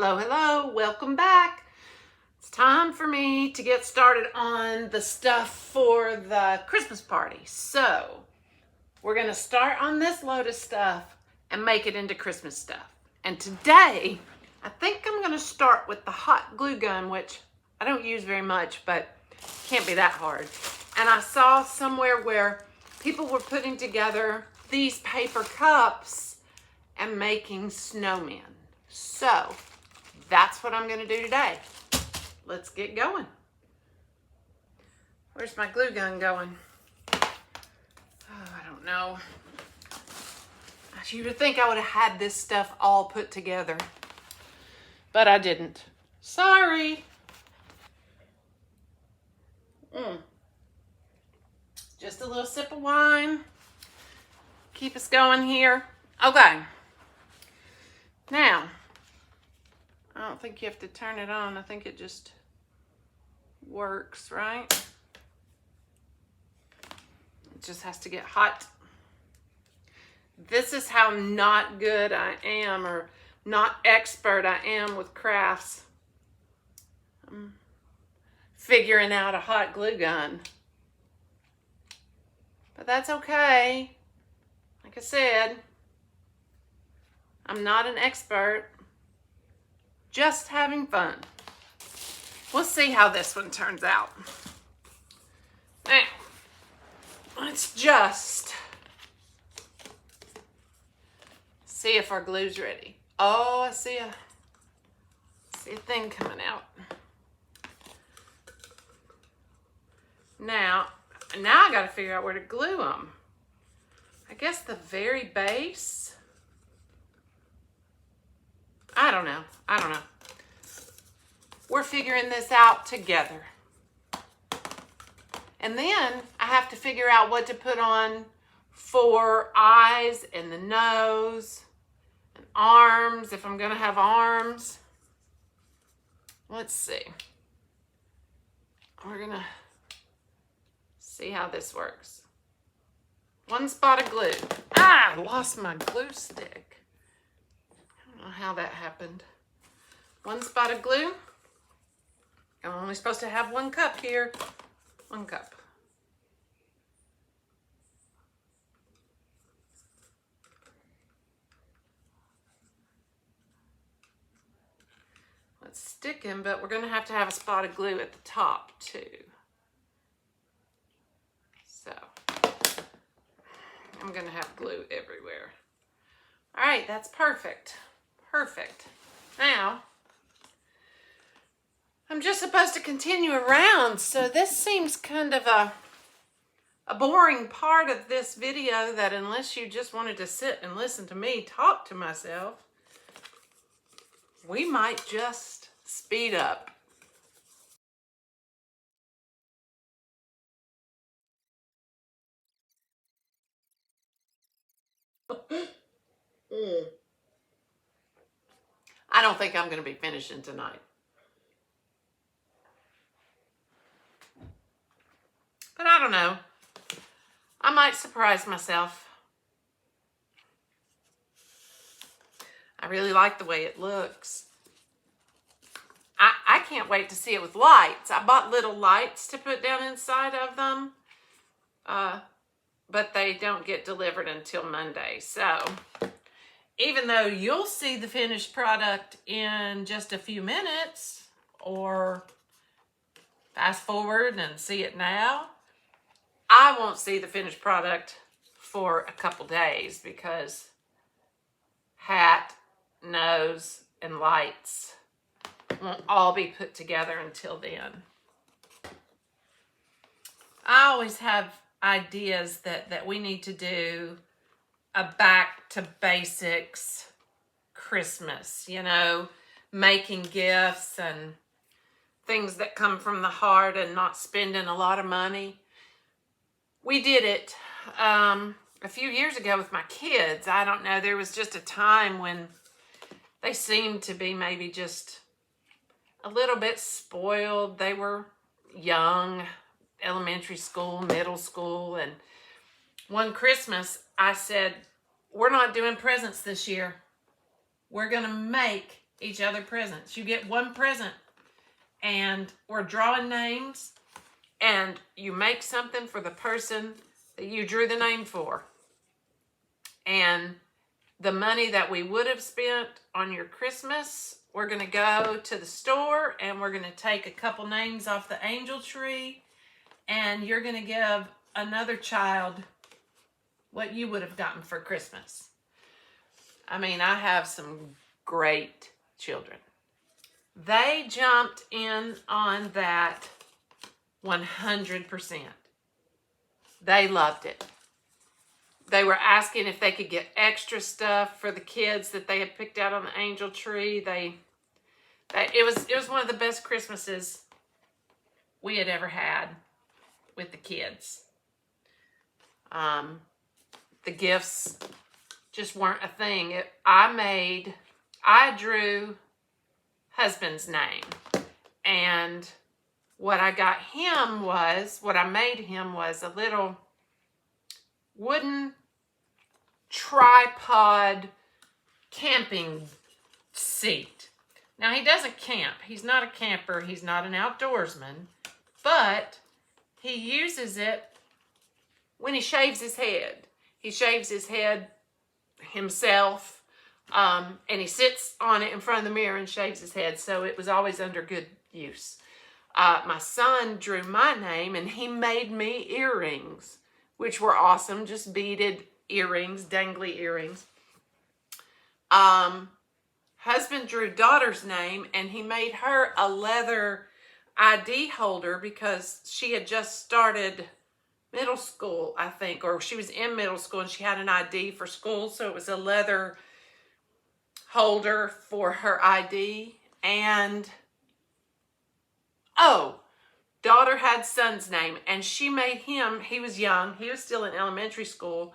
Hello, hello, welcome back. It's time for me to get started on the stuff for the Christmas party. So, we're gonna start on this load of stuff and make it into Christmas stuff. And today, I think I'm gonna start with the hot glue gun, which I don't use very much, but can't be that hard. And I saw somewhere where people were putting together these paper cups and making snowmen. So, that's what I'm going to do today. Let's get going. Where's my glue gun going? Oh, I don't know. You would think I would have had this stuff all put together, but I didn't. Sorry. Just a little sip of wine. Keep us going here. Okay. Now, I don't think you have to turn it on. I think it just works, right? It just has to get hot. This is how not good I am, or not expert I am with crafts. I'm figuring out a hot glue gun. But that's okay. Like I said, I'm not an expert. Just having fun. We'll see how this one turns out. Now, let's just see if our glue's ready. Oh, I see a thing coming out. Now I gotta figure out where to glue them. I guess the very base. I don't know. We're figuring this out together. And then I have to figure out what to put on for eyes and the nose and arms, if I'm going to have arms. Let's see. We're going to see how this works. One spot of glue. I lost my glue stick. I don't know how that happened. One spot of glue. I'm only supposed to have 1 cup here. 1 cup. Let's stick him, but we're going to have a spot of glue at the top too. So, I'm going to have glue everywhere. All right, that's perfect. Perfect. Now, I'm just supposed to continue around, so this seems kind of a boring part of this video that unless you just wanted to sit and listen to me talk to myself, we might just speed up. I don't think I'm going to be finishing tonight. But I don't know. I might surprise myself. I really like the way it looks. I can't wait to see it with lights. I bought little lights to put down inside of them. But they don't get delivered until Monday. So, even though you'll see the finished product in just a few minutes, or fast forward and see it now, I won't see the finished product for a couple days because hat, nose, and lights won't all be put together until then. I always have ideas that we need to do a back to basics Christmas, you know, making gifts and things that come from the heart and not spending a lot of money. We did it a few years ago with my kids. I don't know, there was just a time when they seemed to be maybe just a little bit spoiled. They were young, elementary school, middle school, and one Christmas I said, we're not doing presents this year. We're going to make each other presents. You get one present, and we're drawing names, and you make something for the person that you drew the name for. And the money that we would have spent on your Christmas, we're going to go to the store and we're going to take a couple names off the angel tree, and you're going to give another child what you would have gotten for Christmas. I mean, I have some great children. They jumped in on that 100%. They loved it. They were asking if they could get extra stuff for the kids that they had picked out on the angel tree. It was one of the best Christmases we had ever had with the kids. The gifts just weren't a thing. I drew husband's name, and what I made him was a little wooden tripod camping seat. Now, he doesn't camp. He's not a camper. He's not an outdoorsman, but he uses it when he shaves his head. He shaves his head himself, and he sits on it in front of the mirror and shaves his head, so it was always under good use. My son drew my name, and he made me earrings, which were awesome, just beaded earrings, dangly earrings. Husband drew daughter's name, and he made her a leather ID holder because she had just started middle school, I think, or she was in middle school and she had an ID for school, so it was a leather holder for her ID. And daughter had son's name, and she made him, he was young, he was still in elementary school,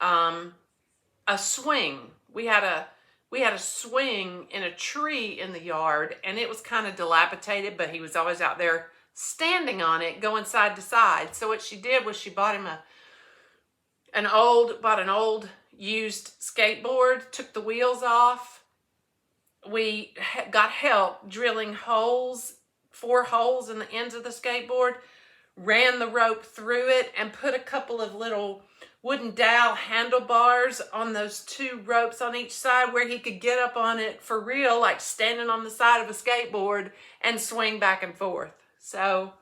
a swing. We had a swing in a tree in the yard, and it was kind of dilapidated, but he was always out there standing on it, going side to side. So what she did was she bought him an old used skateboard, took the wheels off. We got help drilling 4 holes in the ends of the skateboard, ran the rope through it, and put a couple of little wooden dowel handlebars on those 2 ropes on each side where he could get up on it for real, like standing on the side of a skateboard and swing back and forth. So,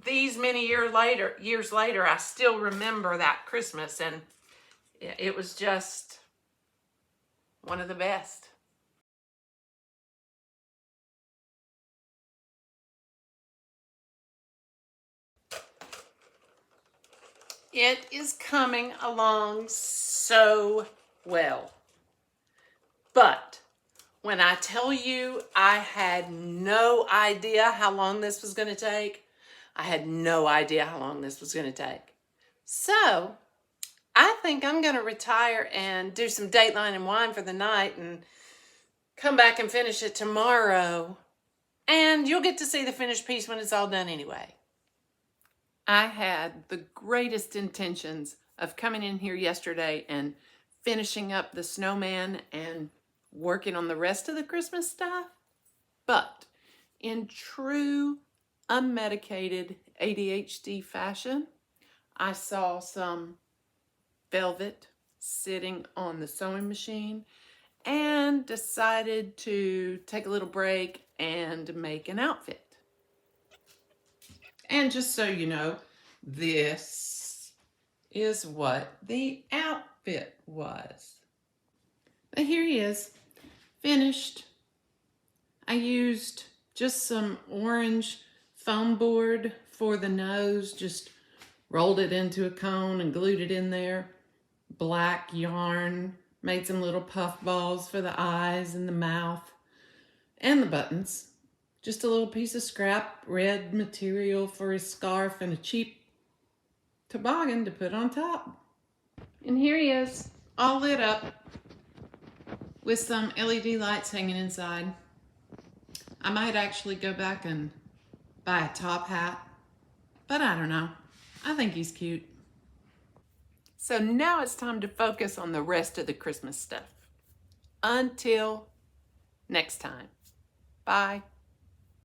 these many years later, I still remember that Christmas, and it was just one of the best. It is coming along so well. But when I tell you I had no idea how long this was going to take, I had no idea how long this was going to take. So I think I'm going to retire and do some Dateline and wine for the night and come back and finish it tomorrow. And you'll get to see the finished piece when it's all done anyway. I had the greatest intentions of coming in here yesterday and finishing up the snowman and working on the rest of the Christmas stuff. But in true unmedicated ADHD fashion, I saw some velvet sitting on the sewing machine and decided to take a little break and make an outfit. And just so you know, this is what the outfit was. But here he is, finished. I used just some orange foam board for the nose, just rolled it into a cone and glued it in there. Black yarn, made some little puff balls for the eyes and the mouth and the buttons. Just a little piece of scrap red material for his scarf and a cheap toboggan to put on top. And here he is, all lit up with some LED lights hanging inside. I might actually go back and buy a top hat, but I don't know. I think he's cute. So now it's time to focus on the rest of the Christmas stuff. Until next time. Bye.